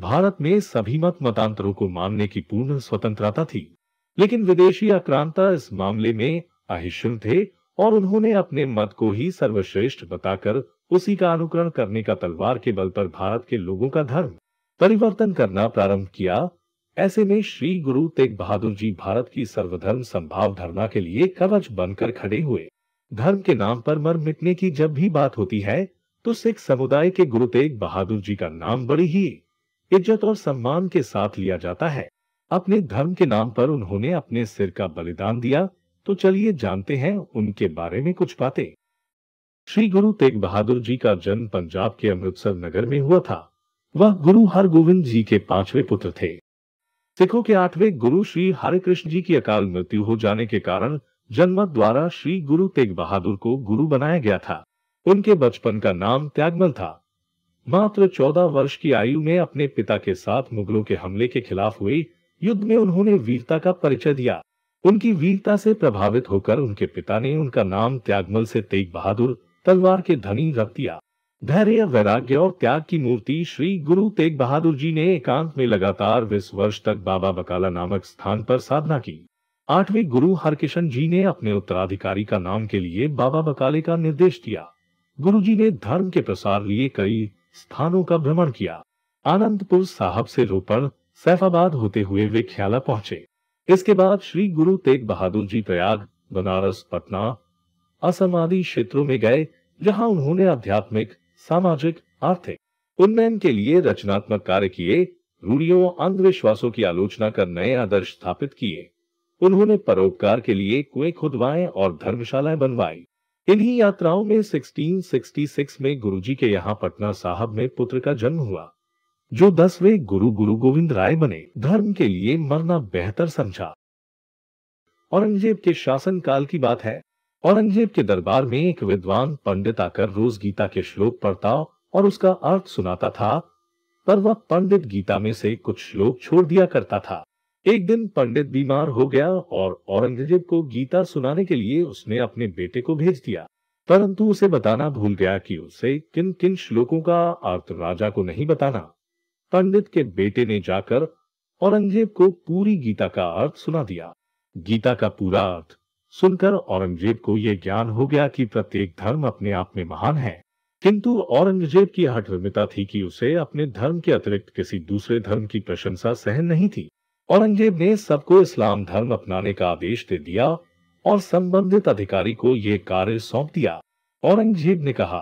भारत में सभी मत मतांतरों को मानने की पूर्ण स्वतंत्रता थी, लेकिन विदेशी आक्रांता इस मामले में अहिष्णु थे और उन्होंने अपने मत को ही सर्वश्रेष्ठ बताकर उसी का अनुकरण करने का तलवार के बल पर भारत के लोगों का धर्म परिवर्तन करना प्रारंभ किया। ऐसे में श्री गुरु तेग बहादुर जी भारत की सर्वधर्म संभाव धारणा के लिए कवच बनकर खड़े हुए। धर्म के नाम पर मर मिटने की जब भी बात होती है तो सिख समुदाय के गुरु तेग बहादुर जी का नाम बड़ी ही इज्जत और सम्मान के साथ लिया जाता है। अपने धर्म के नाम पर उन्होंने अपने सिर का बलिदान दिया, तो चलिए जानते हैं उनके बारे में कुछ बातें। श्री गुरु तेग बहादुर जी का जन्म पंजाब के अमृतसर नगर में हुआ था। वह गुरु हरगोविंद जी के 5वें पुत्र थे। सिखों के 8वें गुरु श्री हरिकृष्ण जी की अकाल मृत्यु हो जाने के कारण जनमत द्वारा श्री गुरु तेग बहादुर को गुरु बनाया गया था। उनके बचपन का नाम त्यागमल था। मात्र 14 वर्ष की आयु में अपने पिता के साथ मुगलों के हमले के खिलाफ हुए युद्ध में उन्होंने वीरता का परिचय दिया। उनकी वीरता से प्रभावित होकर उनके पिता ने उनका नाम त्यागमल से तेग बहादुर तलवार के धनी रख दिया। धैर्य, वैराग्य और त्याग की मूर्ति श्री गुरु तेग बहादुर जी ने एकांत में लगातार 20 वर्ष तक बाबा बकाला नामक स्थान पर साधना की। 8वें गुरु हरकिशन जी ने अपने उत्तराधिकारी का नाम के लिए बाबा बकाले का निर्देश दिया। गुरु जी ने धर्म के प्रसार लिए कई स्थानों का भ्रमण किया। आनंदपुर साहब से रोपड़, सैफाबाद होते हुए वे ख्याला पहुंचे। इसके बाद श्री गुरु तेग बहादुर जी प्रयाग, बनारस, पटना, असम आदि क्षेत्रों में गए, जहां उन्होंने आध्यात्मिक, सामाजिक, आर्थिक उन्नयन के लिए रचनात्मक कार्य किए। रूढ़ियों, अंधविश्वासों की आलोचना कर नए आदर्श स्थापित किए। उन्होंने परोपकार के लिए कुएं खुदवाए और धर्मशालाएं बनवाई। इन्हीं यात्राओं में 1666 में गुरुजी के यहाँ पटना साहब में पुत्र का जन्म हुआ, जो 10वें गुरु गुरु गोविंद राय बने। धर्म के लिए मरना बेहतर समझा। औरंगजेब के शासन काल की बात है। औरंगजेब के दरबार में एक विद्वान पंडित आकर रोज गीता के श्लोक पढ़ता और उसका अर्थ सुनाता था, पर वह पंडित गीता में से कुछ श्लोक छोड़ दिया करता था। एक दिन पंडित बीमार हो गया और औरंगजेब को गीता सुनाने के लिए उसने अपने बेटे को भेज दिया, परंतु उसे बताना भूल गया कि उसे किन किन श्लोकों का अर्थ राजा को नहीं बताना। पंडित के बेटे ने जाकर औरंगजेब को पूरी गीता का अर्थ सुना दिया। गीता का पूरा अर्थ सुनकर औरंगजेब को यह ज्ञान हो गया कि प्रत्येक धर्म अपने आप में महान है, किंतु औरंगजेब की हठधर्मिता थी कि उसे अपने धर्म के अतिरिक्त किसी दूसरे धर्म की प्रशंसा सहन नहीं थी। औरंगजेब ने सबको इस्लाम धर्म अपनाने का आदेश दे दिया और संबंधित अधिकारी को यह कार्य सौंप दिया। औरंगजेब ने कहा,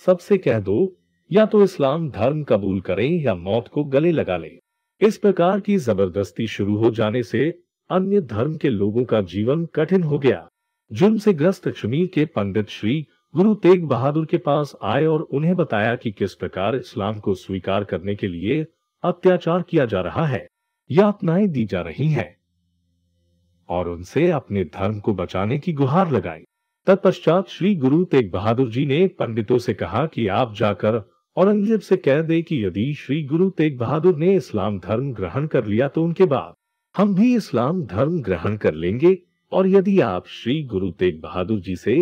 सबसे कह दो या तो इस्लाम धर्म कबूल करें या मौत को गले लगा लें। इस प्रकार की जबरदस्ती शुरू हो जाने से अन्य धर्म के लोगों का जीवन कठिन हो गया। जुर्म से ग्रस्त कश्मीर के पंडित श्री गुरु तेग बहादुर के पास आए और उन्हें बताया कि किस प्रकार इस्लाम को स्वीकार करने के लिए अत्याचार किया जा रहा है, यातनाएं दी जा रही हैं, और उनसे अपने धर्म को बचाने की गुहार लगाई। तत्पश्चात श्री गुरु तेग बहादुर जी ने पंडितों से कहा कि आप जाकर औरंगजेब से कह दे कि यदि श्री गुरु तेग बहादुर ने इस्लाम धर्म ग्रहण कर लिया तो उनके बाद हम भी इस्लाम धर्म ग्रहण कर लेंगे, और यदि आप श्री गुरु तेग बहादुर जी से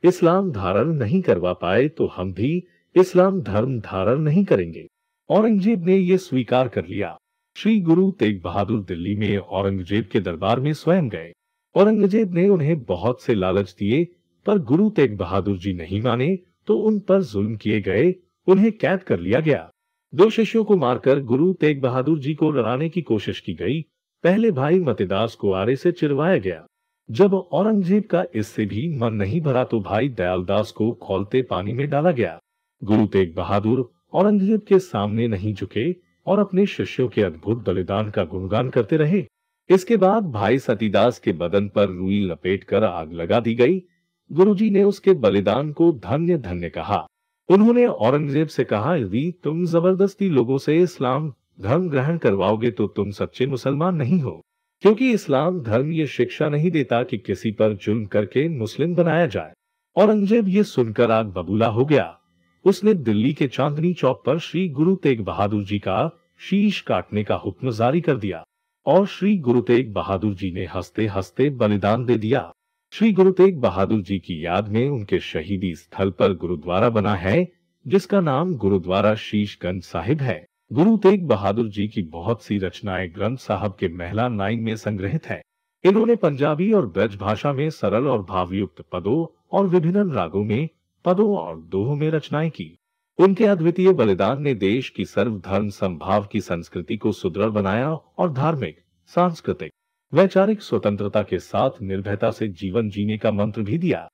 इस्लाम धारण नहीं करवा पाए तो हम भी इस्लाम धर्म धारण नहीं करेंगे। औरंगजेब ने यह स्वीकार कर लिया। श्री गुरु तेग बहादुर दिल्ली में औरंगजेब के दरबार में स्वयं गए। औरंगजेब ने उन्हें बहुत से लालच दिए, पर गुरु तेग बहादुर जी नहीं माने तो उन पर जुल्म किए गए, उन्हें कैद कर लिया गया। 2 शिष्यों को मारकर गुरु तेग बहादुर जी को डराने की कोशिश की गई। पहले भाई मतिदास को आरे से चिरवाया गया। जब औरंगजेब का इससे भी मन नहीं भरा तो भाई दयालदास को खौलते पानी में डाला गया। गुरु तेग बहादुर औरंगजेब के सामने नहीं झुके और अपने शिष्यों के अद्भुत बलिदान का गुणगान करते रहे। इसके बाद भाई सतीदास के बदन पर रुई लपेटकर आग लगा दी गई। गुरुजी ने उसके बलिदान को धन्य धन्य कहा। उन्होंने औरंगजेब से कहा, यदि तुम जबरदस्ती लोगों से इस्लाम धर्म ग्रहण करवाओगे तो तुम सच्चे मुसलमान नहीं हो, क्योंकि इस्लाम धर्म ये शिक्षा नहीं देता कि किसी पर जुल्म करके मुस्लिम बनाया जाए। औरंगजेब ये सुनकर आग बबूला हो गया। उसने दिल्ली के चांदनी चौक पर श्री गुरु तेग बहादुर जी का शीश काटने का हुक्म जारी कर दिया और श्री गुरु तेग बहादुर जी ने हंसते हंसते बलिदान दे दिया। श्री गुरु तेग बहादुर जी की याद में उनके शहीदी स्थल पर गुरुद्वारा बना है, जिसका नाम गुरुद्वारा शीशगंज साहिब है। गुरु तेग बहादुर जी की बहुत सी रचनाएं ग्रंथ साहब के महला नाइन में संग्रहित है। इन्होंने पंजाबी और ब्रज भाषा में सरल और भावयुक्त पदों और विभिन्न रागों में पदों और दोहों में रचनाएं की। उनके अद्वितीय बलिदान ने देश की सर्वधर्म समभाव की संस्कृति को सुदृढ़ बनाया और धार्मिक, सांस्कृतिक, वैचारिक स्वतंत्रता के साथ निर्भयता से जीवन जीने का मंत्र भी दिया।